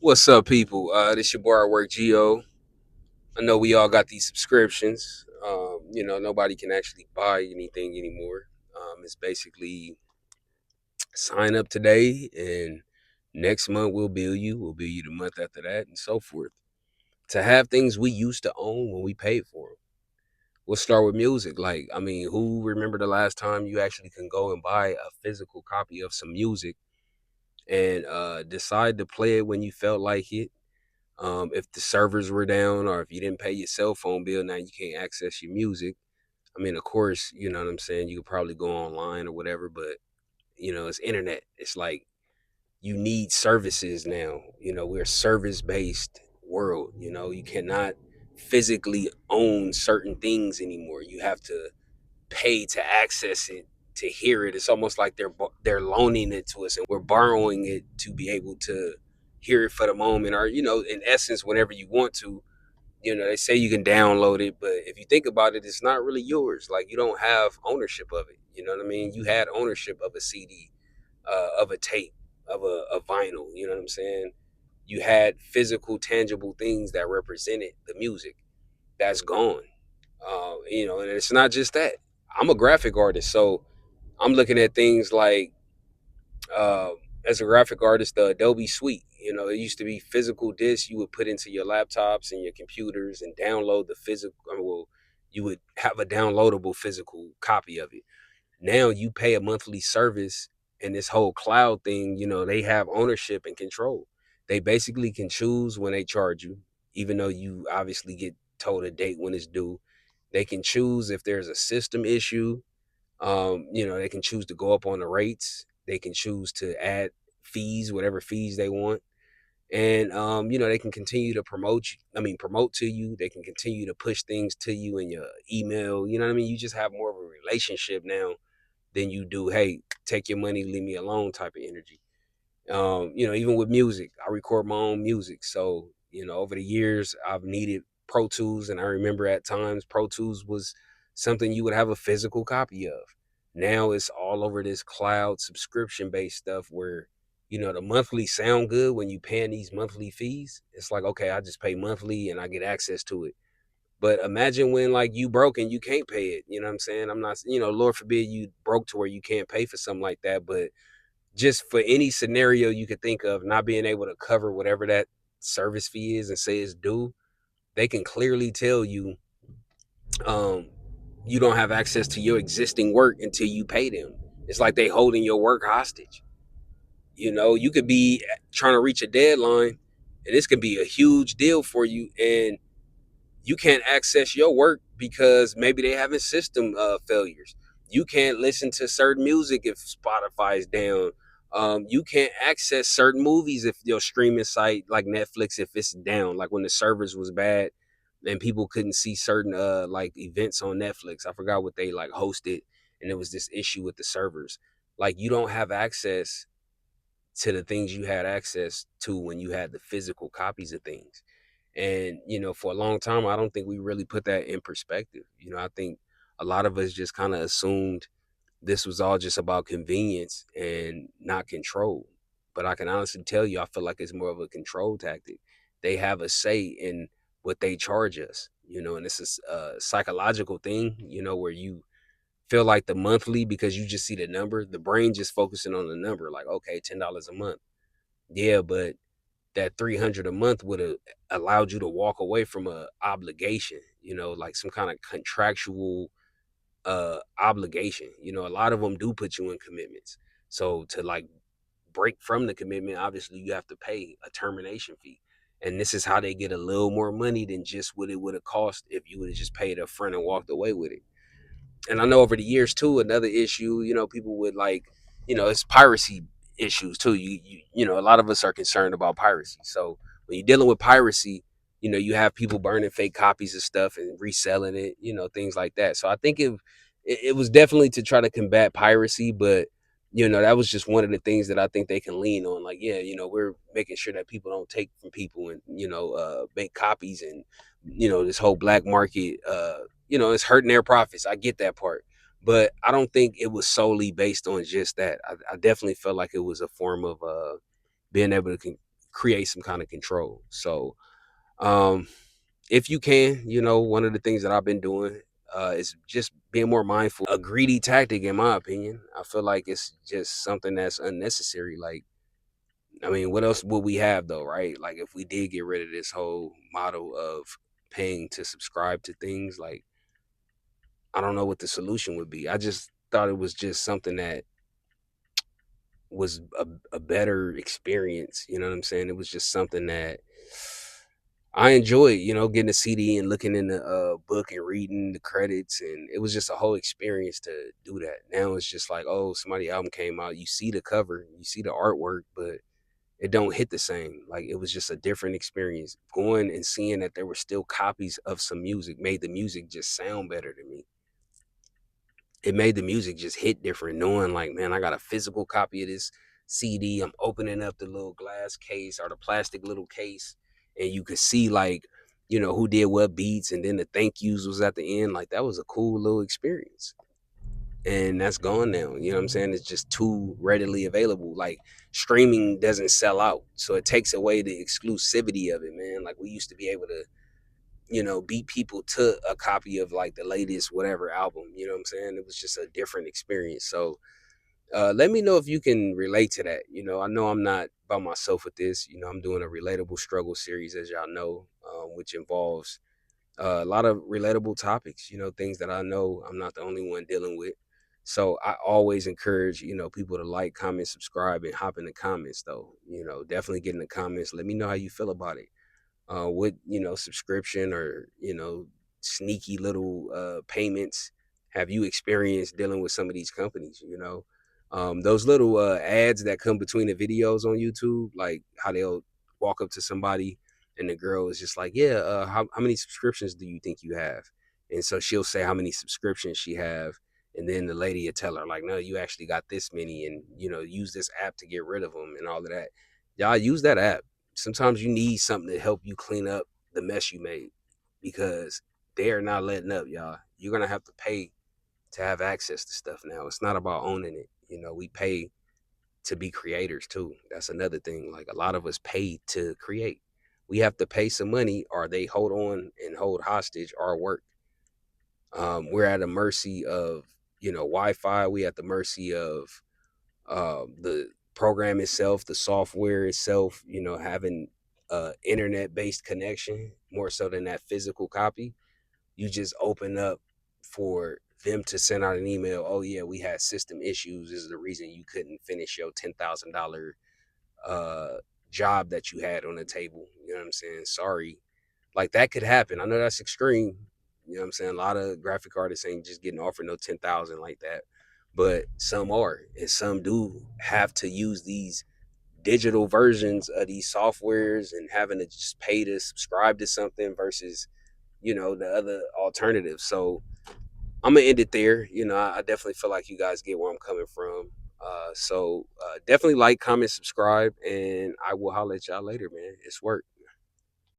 What's up, people? This your boy at work, Geo. I know we all got these subscriptions. Nobody can actually buy anything anymore. It's basically sign up today, and next month we'll bill you. We'll bill you the month after that, and so forth. To have things we used to own when we paid for them. We'll start with music. Like, I mean, who remember the last time you actually can go and buy a physical copy of some music and decide to play it when you felt like it? If the servers were down or if you didn't pay your cell phone bill, now you can't access your music. I mean, of course, you know what I'm saying? You could probably go online or whatever, but it's internet. It's like you need services now. We're a service based world. You cannot physically own certain things anymore. You have to pay to access it, to hear it. It's almost like they're loaning it to us and we're borrowing it to be able to hear it for the moment, or in essence, whenever you want to. They say you can download it, but if you think about it, it's not really yours. Like, you don't have ownership of it. You know what I mean? You had ownership of a CD, of a tape, of a vinyl. You know what I'm saying? You had physical, tangible things that represented the music. That's gone. And it's not just that. I'm a graphic artist, so I'm looking at things like, uh, as a graphic artist, the Adobe Suite. It used to be physical discs you would put into your laptops and your computers and download the physical. Well, you would have a downloadable physical copy of it. Now you pay a monthly service, and this whole cloud thing, they have ownership and control. They basically can choose when they charge you, even though you obviously get told a date when it's due. They can choose if there's a system issue. They can choose to go up on the rates. They can choose to add fees, whatever fees they want. And they can continue to promote to you. They can continue to push things to you in your email. You know what I mean? You just have more of a relationship now than you do, hey, take your money, leave me alone type of energy. Even with music, I record my own music. So, over the years, I've needed Pro Tools. And I remember at times Pro Tools was something you would have a physical copy of. Now it's all over this cloud subscription based stuff where, the monthly sound good when you paying these monthly fees. It's like, okay, I just pay monthly and I get access to it. But imagine when, like, you broke and you can't pay it. You know what I'm saying? I'm not, Lord forbid you broke to where you can't pay for something like that. But just for any scenario you could think of, not being able to cover whatever that service fee is and say it's due, they can clearly tell you, um, you don't have access to your existing work until you pay them. It's like they holding your work hostage. You could be trying to reach a deadline, and this could be a huge deal for you, and you can't access your work because maybe they having system failures. You can't listen to certain music if Spotify is down. You can't access certain movies if your streaming site like Netflix, if it's down. Like when the servers was bad and people couldn't see certain like events on Netflix. I forgot what they like hosted, and there was this issue with the servers. Like, you don't have access to the things you had access to when you had the physical copies of things. And, for a long time, I don't think we really put that in perspective. I think a lot of us just kind of assumed this was all just about convenience and not control. But I can honestly tell you, I feel like it's more of a control tactic. They have a say in what they charge us, and this is a psychological thing, where you feel like the monthly, because you just see the number, the brain just focusing on the number, like, okay, $10 a month. Yeah, but that 300 a month would have allowed you to walk away from a obligation, like some kind of contractual obligation. A lot of them do put you in commitments. So to, like, break from the commitment, obviously you have to pay a termination fee. And this is how they get a little more money than just what it would have cost if you would have just paid up front and walked away with it. And I know over the years too, another issue, people would, like, it's piracy issues too. A lot of us are concerned about piracy. So when you're dealing with piracy, you have people burning fake copies of stuff and reselling it, things like that. So I think it was definitely to try to combat piracy, but that was just one of the things that I think they can lean on. Like, yeah, we're making sure that people don't take from people and make copies, and this whole black market, it's hurting their profits. I get that part. But I don't think it was solely based on just that. I definitely felt like it was a form of being able to create some kind of control. So um, if you can, one of the things that I've been doing is just being more mindful. A greedy tactic, in my opinion. I feel like it's just something that's unnecessary. Like, I mean, what else would we have though, right? Like, if we did get rid of this whole model of paying to subscribe to things, like, I don't know what the solution would be. I just thought it was just something that was a better experience. You know what I'm saying? It was just something that I enjoyed, getting a CD and looking in the book and reading the credits, and it was just a whole experience to do that. Now it's just like, oh, somebody album came out, you see the cover, you see the artwork, but it don't hit the same. Like, it was just a different experience. Going and seeing that there were still copies of some music made the music just sound better to me. It made the music just hit different, knowing like, man, I got a physical copy of this CD. I'm opening up the little glass case or the plastic little case, and you could see like, who did what beats, and then the thank yous was at the end. Like, that was a cool little experience. And that's gone now. You know what I'm saying? It's just too readily available. Like, streaming doesn't sell out. So it takes away the exclusivity of it, man. Like, we used to be able to, beat people to a copy of like the latest whatever album. You know what I'm saying? It was just a different experience. So let me know if you can relate to that. I know I'm not by myself with this. I'm doing a relatable struggle series, as y'all know, which involves a lot of relatable topics. Things that I know I'm not the only one dealing with. So I always encourage, people to like, comment, subscribe, and hop in the comments. Though, definitely get in the comments. Let me know how you feel about it. What subscription or sneaky little payments have you experienced dealing with some of these companies? Those little ads that come between the videos on YouTube, like how they'll walk up to somebody and the girl is just like, yeah, how many subscriptions do you think you have? And so she'll say how many subscriptions she have, and then the lady will tell her like, no, you actually got this many, and use this app to get rid of them and all of that. Y'all use that app. Sometimes you need something to help you clean up the mess you made, because they are not letting up, y'all. You're gonna have to pay to have access to stuff now. It's not about owning it. We pay to be creators too. That's another thing. Like, a lot of us pay to create. We have to pay some money, or they hold on and hold hostage our work. We're at the mercy of Wi-Fi. We at the mercy of the program itself, the software itself, having internet based connection more so than that physical copy. You just open up for them to send out an email. Oh yeah, we had system issues. This is the reason you couldn't finish your $10,000 uh, job that you had on the table. You know what I'm saying? Sorry. Like, that could happen. I know that's extreme. You know what I'm saying? A lot of graphic artists ain't just getting offered no 10,000 like that, but some are, and some do have to use these digital versions of these softwares and having to just pay to subscribe to something versus the other alternatives. So I'm gonna end it there. I definitely feel like you guys get where I'm coming from. So definitely like, comment, subscribe, and I will holler at y'all later, man. It's work.